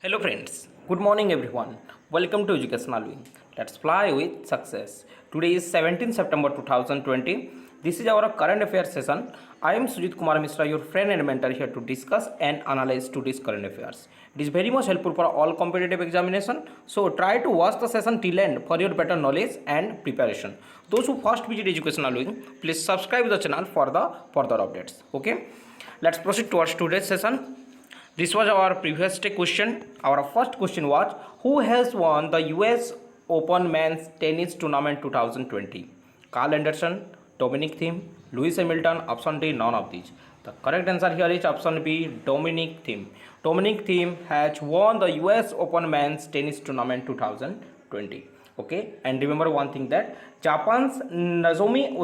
Hello friends, good morning everyone. Welcome to Educational Wing. Let's fly with success. Today is 17 September 2020. This is our current affairs session. I am Sujit Kumar Mishra, your friend and mentor here to discuss and analyze today's current affairs. It is very much helpful for all competitive examination. So try to watch the session till end for your better knowledge and preparation. Those who first visit Educational Wing, please subscribe the channel for the further updates. Okay, let's proceed towards today's session. This was our previous day question. Our first question was, who has won the US Open Men's Tennis Tournament 2020? Carl Anderson, Dominic Thiem, Lewis Hamilton, option D, none of these. The correct answer here is option B, Dominic Thiem. Dominic Thiem has won the US Open Men's Tennis Tournament 2020. Okay, and remember one thing that Japan's Nozomi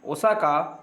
Osaka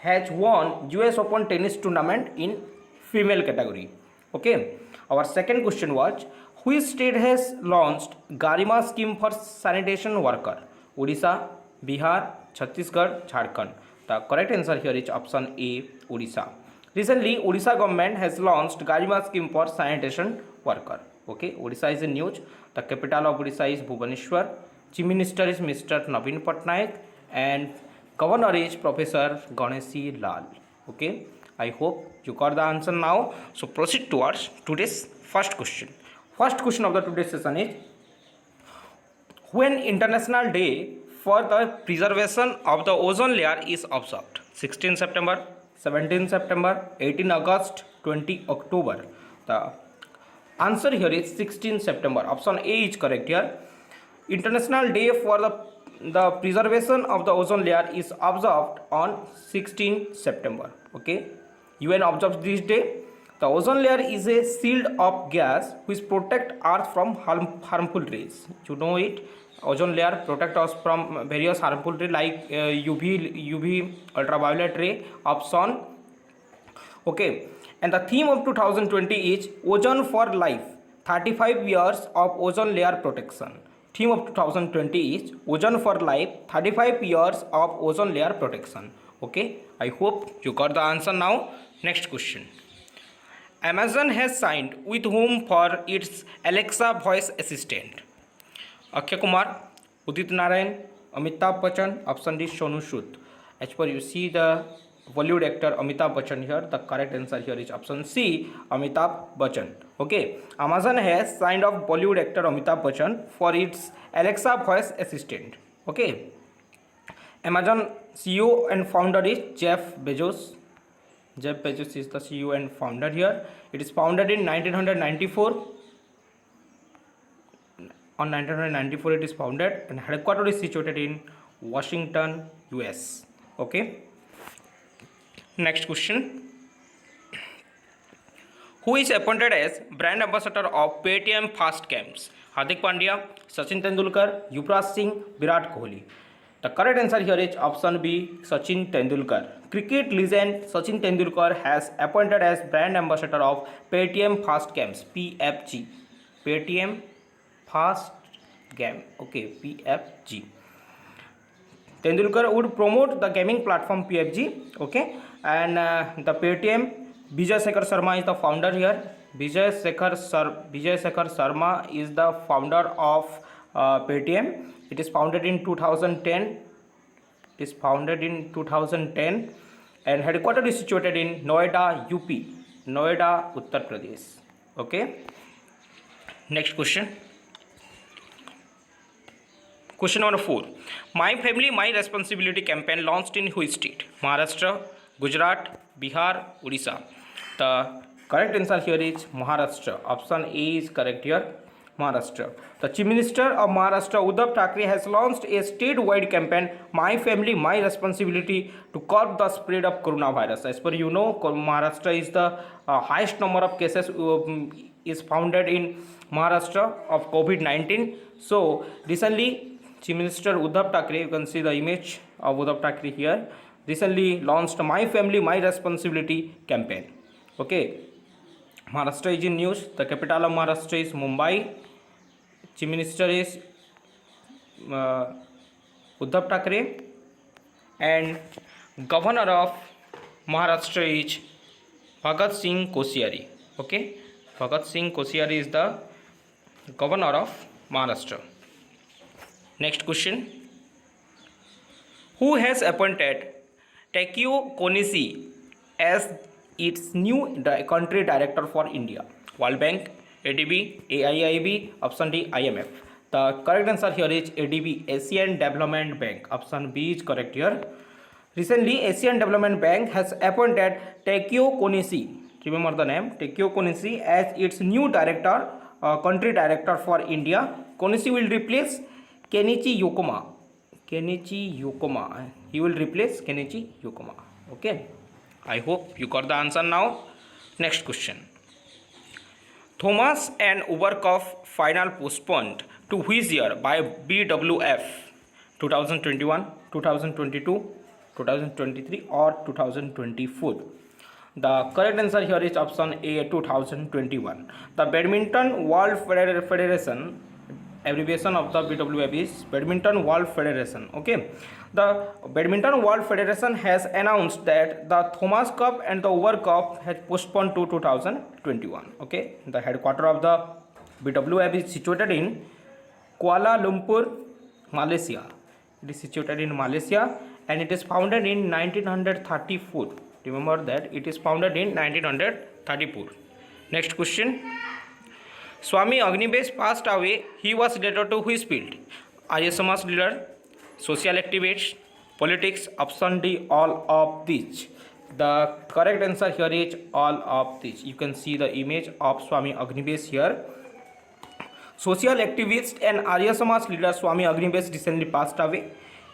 has won US Open tennis tournament in female category. Okay, our second question was, which state has launched Garima scheme for sanitation worker? Odisha, Bihar, Chhattisgarh, Jharkhand. The correct answer here is option A, Odisha. Recently, Odisha government has launched Garima scheme for sanitation worker. Okay, Odisha is in news. The capital of Odisha is Bhubaneswar. Chief Minister is Mr. Naveen Patnaik and Governor is Professor Ganeshi Lal. Okay, I hope you got the answer now. So proceed towards today's first question. First question of the today's session is, when International Day for the Preservation of the Ozone Layer is observed? 16 September, 17 September, 18 August, 20 October. The answer here is 16 September. Option A is correct here. International Day for the preservation of the ozone layer is observed on 16 September. Okay, UN observes this day. The ozone layer is a shield of gas which protect Earth from harmful rays. You know it. Ozone layer protect us from various harmful rays like UV, ultraviolet ray of sun. Okay, and the theme of 2020 is Ozone for Life. 35 years of ozone layer protection. Theme of 2020 is Ozone for Life, 35 years of ozone layer protection. Okay, I hope you got the answer now. Next question. Amazon has signed with whom for its Alexa voice assistant? Akshay Kumar, Udit Narayan, Amitabh Bachchan, option D, Sonu Sood. As per you see the Bollywood actor Amitabh Bachchan here, the correct answer here is option C, Amitabh Bachchan. Okay, Amazon has signed off Bollywood actor Amitabh Bachchan for its Alexa voice assistant. Okay, Amazon CEO and founder is Jeff Bezos. Jeff Bezos is the CEO and founder here. It is founded in 1994. On 1994 it is founded and headquarters is situated in Washington, US. Okay. Next question. Who is appointed as brand ambassador of Paytm Fast Camps? Hardik Pandya, Sachin Tendulkar, Yuvraj Singh, Virat Kohli. The correct answer here is option B, Sachin Tendulkar. Cricket legend Sachin Tendulkar has appointed as brand ambassador of Paytm Fast Camps, PFG. Paytm Fast Game. Okay, PFG. Tendulkar would promote the gaming platform PFG. Okay, and the Paytm, Vijay Shekhar Sharma is the founder here. Vijay Shekhar Sharma is the founder of Paytm. It is founded in 2010. And headquarters is situated in Noida, UP. Noida, Uttar Pradesh. Okay. Next question. Question number 4. My Family, My Responsibility campaign launched in which state? Maharashtra, Gujarat, Bihar, Odisha. The correct answer here is Maharashtra. Option A is correct here. Maharashtra. The Chief Minister of Maharashtra, Uddhav Thackeray, has launched a statewide campaign, My Family, My Responsibility, to curb the spread of coronavirus. As per you know, Maharashtra is the highest number of cases is founded in Maharashtra of COVID-19. So recently, Chief Minister Uddhav Thackeray, you can see the image of Uddhav Thackeray here, recently launched My Family, My Responsibility campaign. Okay, Maharashtra is in news. The capital of Maharashtra is Mumbai. Chief Minister is Uddhav Thackeray and Governor of Maharashtra is Bhagat Singh Koshyari. Okay, Bhagat Singh Koshyari is the governor of Maharashtra. Next question: who has appointed Takeo Konisi as its new country director for India? World Bank, ADB, AIIB, option D, IMF. The correct answer here is ADB, Asian Development Bank. Option B is correct here. Recently, Asian Development Bank has appointed Takeo Konisi, remember the name, Takeo Konisi, as its new director, country director for India. Konisi will replace Kenichi Yokoma. Kenichi Yokoma. He will replace Kenichi Yokoma. Okay. I hope you got the answer now. Next question. Thomas and Uber Cup final postponed to which year by BWF? 2021, 2022, 2023 or 2024? The correct answer here is option A, 2021. The Badminton World Federation, abbreviation of the BWF is Badminton World Federation. Okay, the Badminton World Federation has announced that the Thomas Cup and the Uber Cup has postponed to 2021. Okay, the headquarter of the BWF is situated in Kuala Lumpur, Malaysia. It is situated in Malaysia and it is founded in 1934. Remember that it is founded in 1934. Next question. Swami Agnivesh passed away. He was related to which field? Arya Samaj leader, social activist, politics, option D, all of these. The correct answer here is all of these. You can see the image of Swami Agnivesh here. Social activist and Arya Samaj leader Swami Agnivesh recently passed away.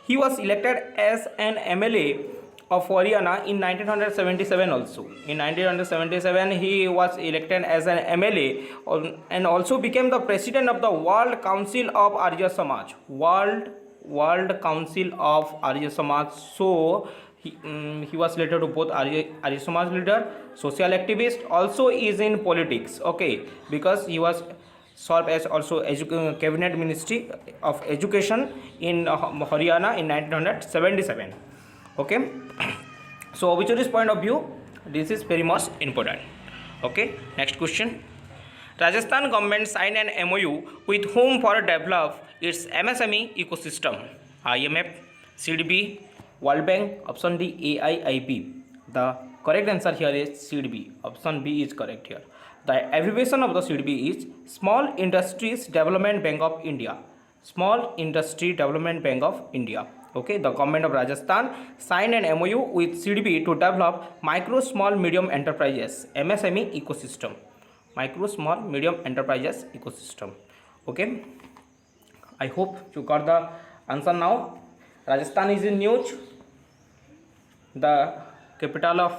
He was elected as an MLA of Haryana in 1977 also. In 1977 he was elected as an MLA and also became the president of the World Council of Arya Samaj. World Council of Arya Samaj. So he was related to both Arya Samaj leader, social activist, also is in politics. Okay, because he was served as also cabinet ministry of education in Haryana in 1977. Okay, so obituaries point of view, this is very much important. Okay, next question. Rajasthan government signed an MOU with whom for develop its MSME ecosystem? IMF, CDB, World Bank, option D, AIIB. The correct answer here is CDB. Option B is correct here. The abbreviation of the CDB is Small Industries Development Bank of India. Small Industry Development Bank of India. Okay, the government of Rajasthan signed an MOU with CDB to develop micro, small, medium enterprises MSME ecosystem. Micro, small, medium enterprises ecosystem. Okay, I hope you got the answer now. Rajasthan is in news. The capital of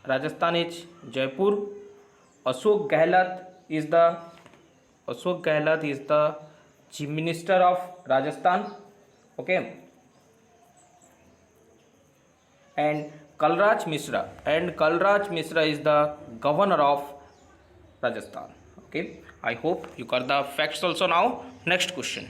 Rajasthan is Jaipur. Ashok Gehlot is the Chief Minister of Rajasthan. Okay, and Kalraj Mishra is the governor of Rajasthan. Okay, I hope you got the facts also now. Next question.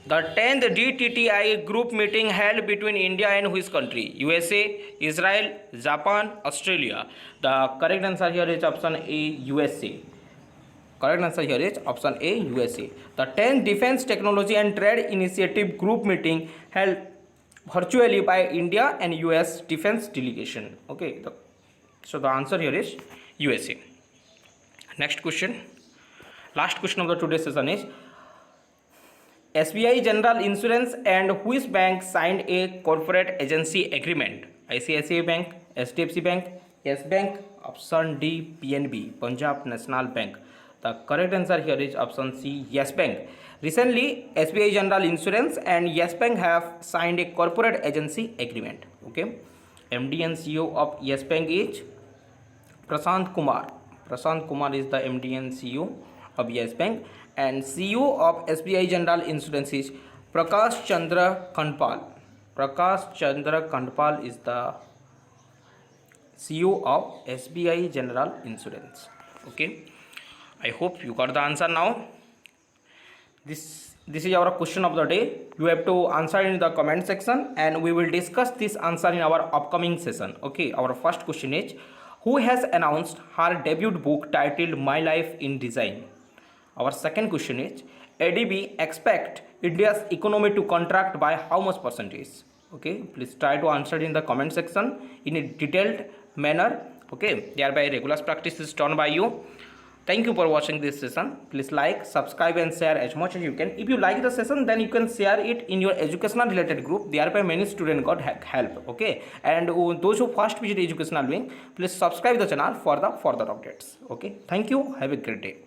The 10th DTTI group meeting held between India and which country? USA, Israel, Japan, Australia. The correct answer here is option A, USA. Correct answer here is option A, USA. The 10th Defense Technology and Trade Initiative group meeting held virtually by India and US defense delegation. Okay, so the answer here is USA. Next question. Last question of the today's session is SBI General Insurance and which bank signed a corporate agency agreement? ICICI Bank, HDFC Bank, Yes Bank, option D, PNB, Punjab National Bank. The correct answer here is option C, Yes Bank. Recently, SBI General Insurance and Yes Bank have signed a corporate agency agreement. Okay, MD and CEO of Yes Bank is Prashant Kumar. Prashant Kumar is the MD and CEO of Yes Bank, and CEO of SBI General Insurance is Prakash Chandra Khandpal. Prakash Chandra Khandpal is the CEO of SBI General Insurance. Okay, I hope you got the answer now. This is our question of the day. You have to answer in the comment section and we will discuss this answer in our upcoming session. Okay, our first question is Who has announced her debut book titled My Life in Design? Our second question is ADB expect India's economy to contract by how much percentage? Okay, please try to answer in the comment section in a detailed manner. Okay, thereby regular practice is done by you. Thank you for watching this session. Please like, subscribe and share as much as you can. If you like the session, then you can share it in your educational related group. Thereby many students got help. Okay, and those who first visit educational wing, please subscribe the channel for the further updates. Okay, thank you. Have a great day.